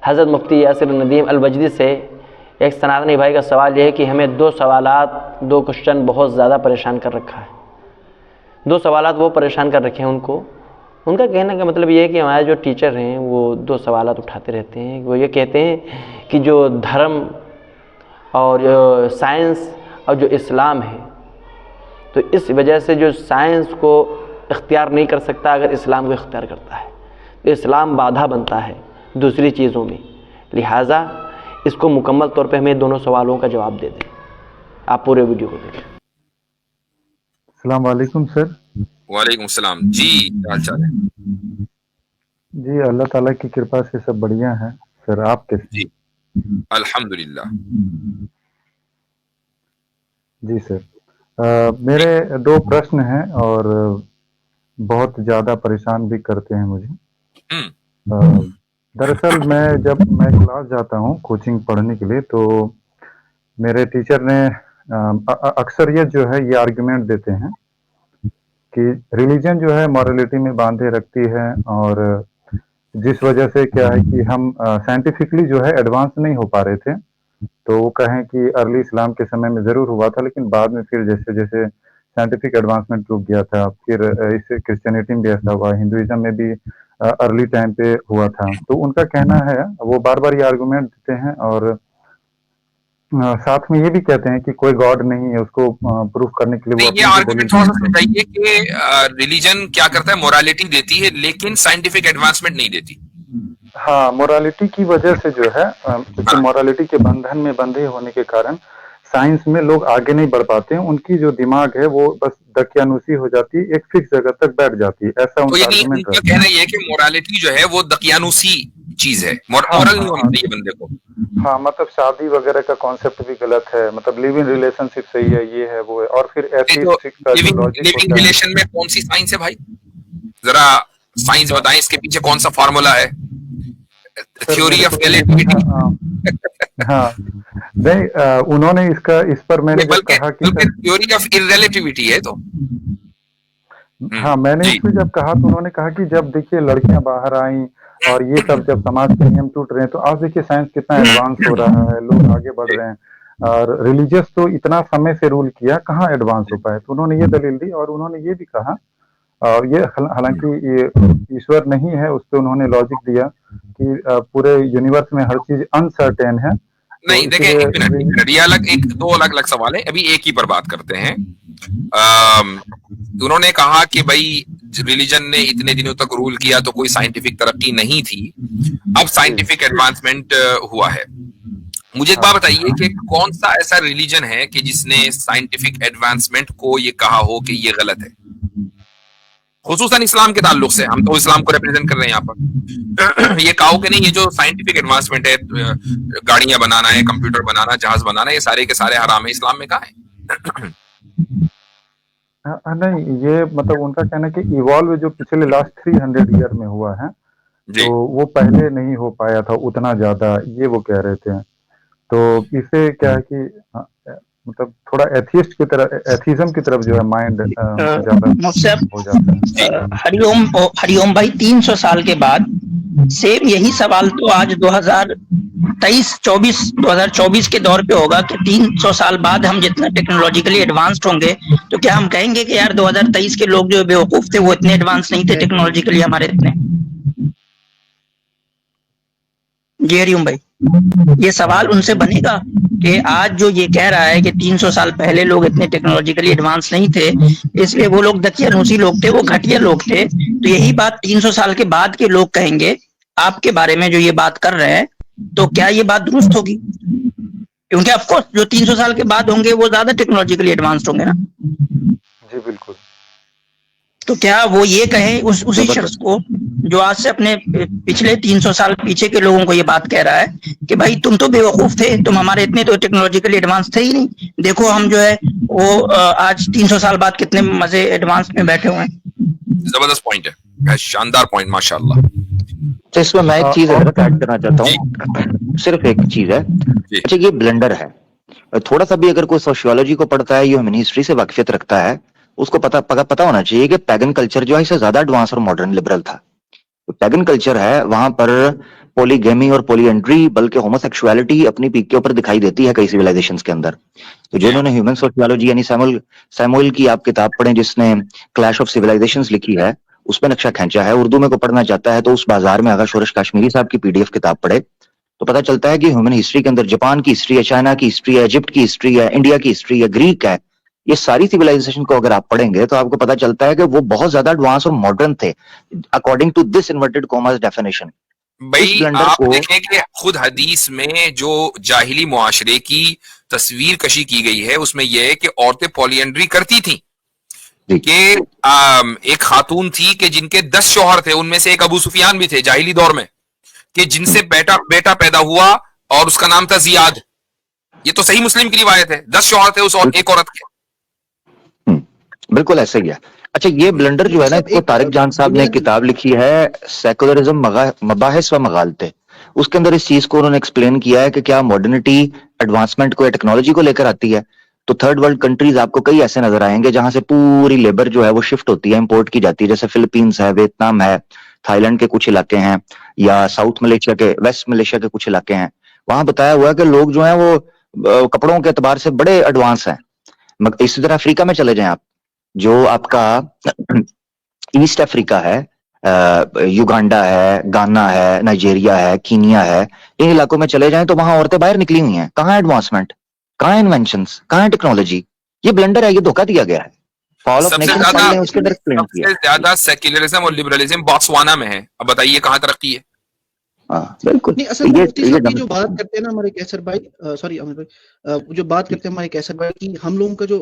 حضرت مفتی یاسر ندیم الوجدی سے ایک سناتنی بھائی کا سوال یہ ہے کہ ہمیں دو کوشچن بہت زیادہ پریشان کر رکھا ہے. دو سوالات وہ پریشان کر رکھے ہیں ان کو. ان کا کہنے کا مطلب یہ ہے کہ ہمارے جو ٹیچر ہیں وہ دو سوالات اٹھاتے رہتے ہیں. وہ یہ کہتے ہیں کہ جو دھرم اور جو سائنس اور جو اسلام ہے، تو اس وجہ سے جو سائنس کو اختیار نہیں کر سکتا اگر اسلام کو اختیار کرتا ہے، تو اسلام بادھا بنتا ہے دوسری چیزوں میں. لہٰذا اس کو مکمل طور پہ ہمیں دونوں سوالوں کا جواب دے دیں. آپ پورے ویڈیو کو دیکھیں. السلام علیکم سر. وعلیکم السلام جی، کیا حال چال ہے؟ جی اللہ تعالیٰ کی کرپا سے سب بڑھیا ہیں سر. آپ کیسے؟ جی الحمدللہ. جی سر، میرے دو پرشن ہیں اور بہت زیادہ پریشان بھی کرتے ہیں مجھے. دراصل جب میں کلاس جاتا ہوں کوچنگ پڑھنے کے لیے، تو میرے ٹیچر نے اکثریت جو ہے یہ آرگیومنٹ دیتے ہیں کہ ریلیجن جو ہے مورالٹی میں باندھے رکھتی ہے، اور جس وجہ سے کیا ہے کہ ہم سائنٹیفکلی جو ہے ایڈوانس نہیں ہو پا رہے تھے. تو وہ کہیں کہ ارلی اسلام کے سمے میں ضرور ہوا تھا، لیکن بعد میں پھر جیسے جیسے سائنٹیفک ایڈوانسمنٹ رک گیا تھا. پھر اس سے کرسچینٹی میں بھی ایسا ہوا، ہندوازم میں بھی ارلی ٹائم پہ ہوا تھا. تو ان کا کہنا ہے، وہ بار بار یہ آرگومنٹ دیتے ہیں اور ساتھ میں یہ بھی کہتے ہیں کہ کوئی گاڈ نہیں ہے. اس کو پروف کرنے کے لیے وہ یہ آرگومنٹ تھوڑا سا سمجھائیے کہ ریلیجن کیا کرتا ہے، مورالٹی دیتی ہے لیکن سائنٹیفک ایڈوانسمنٹ نہیں دیتی. ہاں، مورالٹی کی وجہ سے جو ہے، کیونکہ مورالٹی کے بندھن میں بندھے ہونے کے کارن سائنس میں لوگ آگے نہیں بڑھ پاتے ہیں. ان کی جو دماغ ہے وہ بس دقیانوسی ہو جاتی ہے، ایک فکس جگہ تک بیٹھ جاتی ہے. ایسا ان تو کا یعنی ان آرگومنٹ کا کہنا یہ ہے کہ مورالٹی جو ہے وہ دقیانوسی چیز ہے، مورل نہیں ہونا چاہیے بندے کو. ہاں، مطلب شادی وغیرہ کا کانسیپٹ بھی غلط ہے، مطلب لیو ان ریلیشن شپ صحیح ہے، یہ ہے وہ ہے. اور پھر ایتھیسٹک کا جو لاجک لیونگ ہوتا ہے، ریلیشن میں کون سی سائنس ہے بھائی؟ ذرا سائنس بتائیں، اس کے پیچھے کون سا فارمولا ہے؟ Theory of relativity. ہاں نہیں، انہوں نے اس پر میں نے جب کہا کہ تھیوری آف ارریلیٹیوٹی ہے. تو ہاں، میں نے اس پہ جب کہا تو انہوں نے کہا کہ جب دیکھیے لڑکیاں باہر آئیں اور یہ سب جب سماج کے نیم ٹوٹ رہے ہیں، تو آپ دیکھیے سائنس کتنا ایڈوانس ہو رہا ہے، لوگ آگے بڑھ رہے ہیں. اور ریلیجیس تو اتنا سمے سے رول کیا، کہاں ایڈوانس ہو پائے. تو انہوں نے یہ دلیل دی، اور انہوں نے یہ بھی کہا، اور یہ حالانکہ یہ ایشور نہیں ہے، اس پہ انہوں نے لاجک دیا کہ پورے یونیورس میں ہر چیز انسرٹین ہے. نہیں دیکھیں، ایک منٹ، یہ دو الگ سوال ہے. ابھی ایک ہی پر بات کرتے ہیں. انہوں نے کہا کہ بھائی ریلیجن نے اتنے دنوں تک رول کیا تو کوئی سائنٹیفک ترقی نہیں تھی، اب سائنٹیفک ایڈوانسمنٹ ہوا ہے. مجھے ایک بات بتائیے کہ کون سا ایسا ریلیجن ہے کہ جس نے سائنٹیفک ایڈوانسمنٹ کو یہ کہا ہو کہ یہ غلط ہے، خصوصاً اسلام کے تعلق سے؟ ہم تو اسلام کو ریپرزینٹ کر رہے ہیں یہاں پر. یہ کہا ہو کہ نہیں یہ جو سائنٹیفک ایڈوانسمنٹ ہے، گاڑیاں بنانا ہے، کمپیوٹر بنانا، جہاز بنانا، یہ سارے کے سارے حرام ہے، اسلام میں کہا ہے؟ نہیں، یہ مطلب ان کا کہنا ہے کہ ایوالو جو پچھلے لاسٹ 300 ایئر میں ہوا ہے، تو وہ پہلے نہیں ہو پایا تھا اتنا زیادہ، یہ وہ کہہ رہے تھے. تو اسے کیا ہے کہ مطلب تھوڑا ایتھیسٹ کی طرف، ایتھیزم کی طرف جو ہے مائنڈ زیادہ ہو جاتا ہے. ہری اوم بھائی، 300 سال کے بعد سیم یہی سوال تو آج 2024 کے دور پہ ہوگا کہ 300 سال بعد ہم جتنا ٹیکنالوجیکلی ایڈوانسڈ ہوں گے، تو کیا ہم کہیں گے کہ یار 2023 کے لوگ جو بیوقوف تھے وہ اتنے ایڈوانس نہیں تھے ٹیکنالوجیکلی ہمارے اتنے؟ جی ہری اوم بھائی، یہ سوال ان سے بنے گا کہ آج جو یہ کہہ رہا ہے کہ 300 سال پہلے لوگ اتنے ٹیکنالوجیکلی ایڈوانس نہیں تھے، اس لیے وہ لوگ دقیانوسی لوگ تھے، وہ گھٹیا لوگ تھے، تو یہی بات 300 سال کے بعد کے لوگ کہیں گے آپ کے بارے میں جو یہ بات کر رہے ہیں، تو کیا یہ بات درست ہوگی؟ کیونکہ آف کورس جو 300 سال کے بعد ہوں گے وہ زیادہ ٹیکنالوجیکلی ایڈوانسڈ ہوں گے نا. جی بالکل. تو کیا وہ یہ کہیں اسی شخص کو جو آج سے اپنے پچھلے 300 سال پیچھے کے لوگوں کو یہ بات کہہ رہا ہے کہ بھائی تم تو بیوقوف تھے، تم ہمارے اتنے تو ٹیکنالوجیکلی ایڈوانس تھے ہی نہیں، دیکھو ہم جو ہے وہ آج 300 سال بعد کتنے مزے ایڈوانس میں بیٹھے ہوئے ہیں. زبردست پوائنٹ ہے، شاندار پوائنٹ، ماشاءاللہ. تو اس میں میں ایک چیز ایڈ کرنا چاہتا ہوں، صرف ایک چیز ہے. اچھا، یہ بلنڈر ہے. تھوڑا سا بھی اگر کوئی سوشیولوجی کو پڑھتا ہے، ہیومن ہسٹری سے واقفیت رکھتا ہے، اس کو پتا ہونا چاہیے کہ پیگن کلچر جو ہے اس سے زیادہ ایڈوانس اور ماڈرن لبرل تھا. پیگن کلچر ہے، وہاں پر पॉलीगेमी और पॉलीएंड्री बल्कि होमोसेक्सुअलिटी अपनी पीक के ऊपर दिखाई देती है कई सिविलाइजेशंस के अंदर। तो जो इन्होंने ह्यूमन सोशियोलॉजी यानी सैमुअल की आप किताब पढ़ें जिसने क्लैश ऑफ सिविलाइजेशंस लिखी है, उसमें नक्शा खींचा है। उर्दू में को पढ़ना चाहता है तो उस बाजार में अगर शोरश काश्मीरी साहब की पीडीएफ किताब पढ़े तो पता चलता है कि ह्यूमन हिस्ट्री के अंदर जापान की हिस्ट्री है, चाइना की हिस्ट्री है, इजिप्ट की हिस्ट्री है, इंडिया की हिस्ट्री है, ग्रीक है, ये सारी सिविलाइजेशन को अगर आप पढ़ेंगे तो आपको पता चलता है कि वो बहुत ज्यादा एडवांस और मॉडर्न थे according to this inverted commas definition. भाई आप देखें कि खुद हदीस में जो जाहिली मुआशरे की तस्वीर कशी की गई है उसमें यह है कि औरतें पॉलीएंड्री करती थी, कि एक खातून थी कि जिनके 10 शौहर थे, उनमें से एक अबू सुफियान भी थे जाहिली दौर में, कि जिनसे बेटा पैदा हुआ और उसका नाम था जियाद। ये तो सही मुस्लिम की रिवायत है, 10 शौहर थे उस एक औरत के। बिल्कुल ऐसे ही है। अच्छा, ये ब्लंडर जो है ना, इसको तारिक जान साहब ने किताब लिखी है सेकुलरिज्म मबाहिस व मगालते, उसके अंदर इस चीज को उन्होंने एक्सप्लेन किया है कि क्या मॉडर्निटी एडवांसमेंट को या टेक्नोलॉजी को लेकर आती है। तो थर्ड वर्ल्ड कंट्रीज आपको कई ऐसे नजर आएंगे जहां से पूरी लेबर जो है वो शिफ्ट होती है, इंपोर्ट की जाती है, जैसे फिलीपींस है, वियतनाम है, थाईलैंड के कुछ इलाके हैं, या साउथ मलेशिया के, वेस्ट मलेशिया के कुछ इलाके हैं। वहां बताया हुआ है कि लोग जो है वो कपड़ों के एतबार से बड़े एडवांस हैं। इसी तरह अफ्रीका में चले जाएं आप, जो आपका ईस्ट अफ्रीका है, युगांडा है, गाना है, नाइजीरिया है, कीनिया है, इन इलाकों में चले जाएं तो वहां औरतें बाहर निकली हुई हैं। कहाँ एडवांसमेंट, कहाँ इन्वेंशंस, कहाँ टेक्नोलॉजी? ये ब्लंडर है, ये धोखा दिया गया है। फॉल ऑफ नेशंस ने उसके अंदर एक्सप्लेन किया। सबसे ज्यादा सेक्युलरिज्म और लिबरलिज्म बॉत्सवाना में है। अब बताइए कहाँ तरक्की है? बिल्कुल। नहीं, असल में मुफ्ती साहब की जो बात करते हैं ना हमारे कैसर भाई, सॉरी अमर भाई, जो बात करते हैं हमारे कैसर भाई की हम लोगों का जो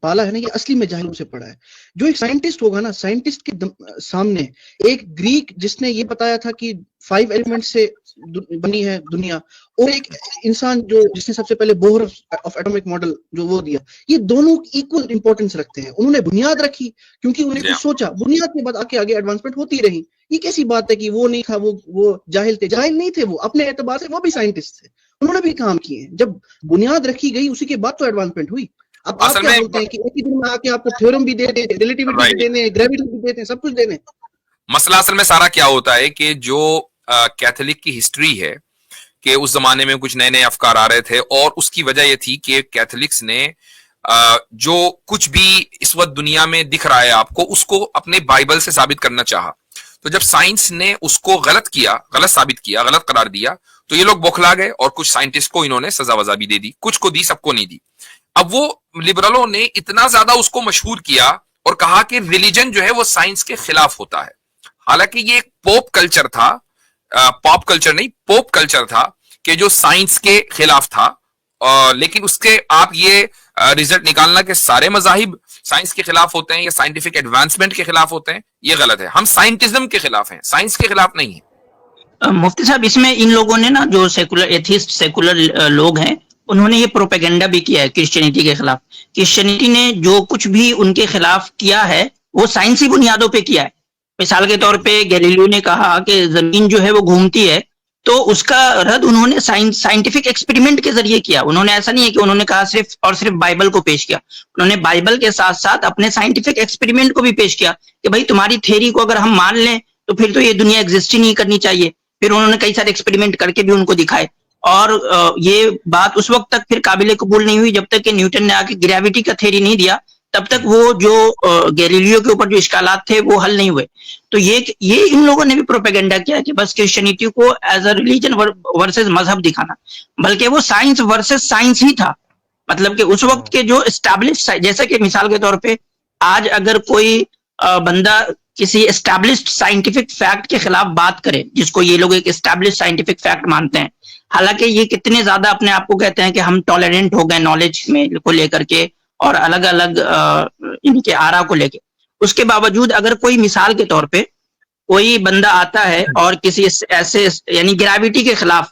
पाला है ना, ये असली में जाहिलों से पड़ा है। जो एक साइंटिस्ट होगा ना, साइंटिस्ट के सामने एक ग्रीक जिसने ये बताया था कि 5 एलिमेंट से बनी है दुनिया, और एक इंसान जो जिसने सबसे पहले बोहर ऑफ एटॉमिक मॉडल जो वो दिया, ये दोनों इक्वल इंपॉर्टेंस रखते हैं। उन्होंने बुनियाद रखी क्योंकि उन्हें कुछ सोचा, बुनियाद के बाद आगे एडवांसमेंट होती रही। ये कैसी बात है कि वो नहीं था, वो जाहिल थे? जाहिल नहीं थे वो, अपने एतबार से वो भी साइंटिस्ट थे, उन्होंने भी काम किए। जब बुनियाद रखी गई उसी के बाद तो एडवांसमेंट हुई। अब आप क्या बोलते हैं कि एक ही दिन में आके आपको थ्योरम भी दे दे, रिलेटिविटी भी देने, ग्रेविटी भी देते हैं, सब कुछ देने। मसला असल में सारा क्या होता है कि जो कैथोलिक की हिस्ट्री है कि उस जमाने में कुछ नए नए अफकार आ रहे थे, और उसकी वजह यह थी कि कैथोलिक्स ने जो कुछ भी इस वक्त दुनिया में दिख रहा है आपको, उसको अपने बाइबल से साबित करना चाहा। तो जब साइंस ने उसको गलत साबित किया, गलत करार दिया, तो ये लोग बौखला गए और कुछ साइंटिस्ट को इन्होंने सजा वजा भी दे दी, कुछ को दी, सबको नहीं दी। अब वो लिबरलों ने इतना ज्यादा उसको मशहूर किया और कहा कि रिलीजन जो है वो साइंस के खिलाफ होता है। हालांकि ये एक पोप कल्चर था, पॉप कल्चर नहीं, पोप कल्चर था कि जो साइंस के खिलाफ था। लेकिन उसके आप ये रिजल्ट निकालना कि सारे मजाहिब साइंस के खिलाफ होते हैं या साइंटिफिक एडवांसमेंट के खिलाफ होते हैं, ये गलत है। हम साइंटिज्म के खिलाफ हैं, साइंस के खिलाफ नहीं है। मुफ्ती साहब, इसमें इन लोगों ने ना, जो सेकुलर एथिस्ट सेकुलर लोग हैं, उन्होंने ये प्रोपेगेंडा भी किया है क्रिश्चियनिटी के खिलाफ। क्रिश्चियनिटी ने जो कुछ भी उनके खिलाफ किया है वो साइंसी बुनियादों पे किया है। मिसाल के तौर पे गैलीलियो ने कहा कि जमीन जो है वो घूमती है, तो उसका रद्द उन्होंने साइंटिफिक एक्सपेरिमेंट के जरिए किया। उन्होंने ऐसा नहीं है कि उन्होंने कहा सिर्फ और सिर्फ बाइबल को पेश किया, उन्होंने बाइबल के साथ साथ अपने साइंटिफिक एक्सपेरिमेंट को भी पेश किया कि भाई तुम्हारी थ्योरी को अगर हम मान लें तो फिर तो ये दुनिया एग्जिस्ट ही नहीं करनी चाहिए। फिर उन्होंने कई सारे एक्सपेरिमेंट करके भी उनको दिखाए, और ये बात उस वक्त तक फिर काबिल कबूल नहीं हुई जब तक कि न्यूटन ने आके ग्रेविटी का थ्योरी नहीं दिया, तब तक वो जो गैलीलियो के ऊपर जो इश्कालात थे वो हल नहीं हुए। तो ये इन लोगों ने भी प्रोपेगेंडा किया कि बस क्रिश्चियनिटी को एज अ रिलीजन वर्सेस मजहब दिखाना, बल्कि वो साइंस वर्सेस साइंस ही था। मतलब कि उस वक्त के जो एस्टैब्लिश्ड, जैसे कि मिसाल के तौर पे आज अगर कोई बंदा किसी एस्टैब्लिश्ड साइंटिफिक फैक्ट के खिलाफ बात करे, जिसको ये लोग एक एस्टैब्लिश्ड साइंटिफिक फैक्ट मानते हैं, हालांकि ये कितने ज्यादा अपने आप को कहते हैं कि हम टॉलरेंट हो गए नॉलेज में को लेकर के और अलग अलग इनके आरा को लेके, उसके बावजूद अगर कोई मिसाल के तौर पे कोई बंदा आता है और किसी ऐसे यानी ग्रेविटी के खिलाफ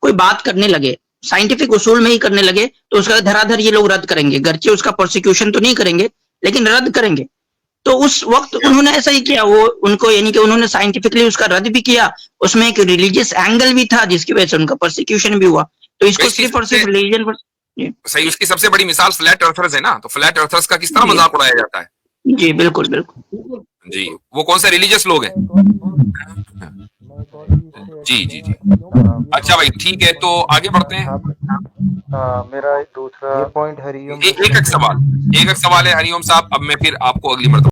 कोई बात करने लगे, साइंटिफिक उसूल में ही करने लगे, तो उसका धराधर ये लोग रद्द करेंगे। गर्चे उसका प्रोसिक्यूशन तो नहीं करेंगे लेकिन रद्द करेंगे। तो उस वक्त उन्होंने ऐसा ही किया, वो उनको यानी कि उन्होंने साइंटिफिकली उसका रद्द भी किया, उसमें एक रिलीजियस एंगल भी था जिसकी वजह से उनका प्रोसिक्यूशन भी हुआ। तो इसको सिर्फ और सिर्फ रिलीजन पर सही। उसकी सबसे बड़ी मिसाल फ्लैट अर्थर्स है ना, तो फ्लैट अर्थर्स का किस तरह मजाक उड़ाया जाता है। जी बिल्कुल बिल्कुल जी, वो कौन से रिलीजियस लोग हैं? जी जी जी, अच्छा भाई ठीक है, तो आगे बढ़ते हैं। मेरा दूसरा पॉइंट हरिओम एक एक सवाल है हरिओम साहब, अब मैं फिर आपको अगली मर्तबा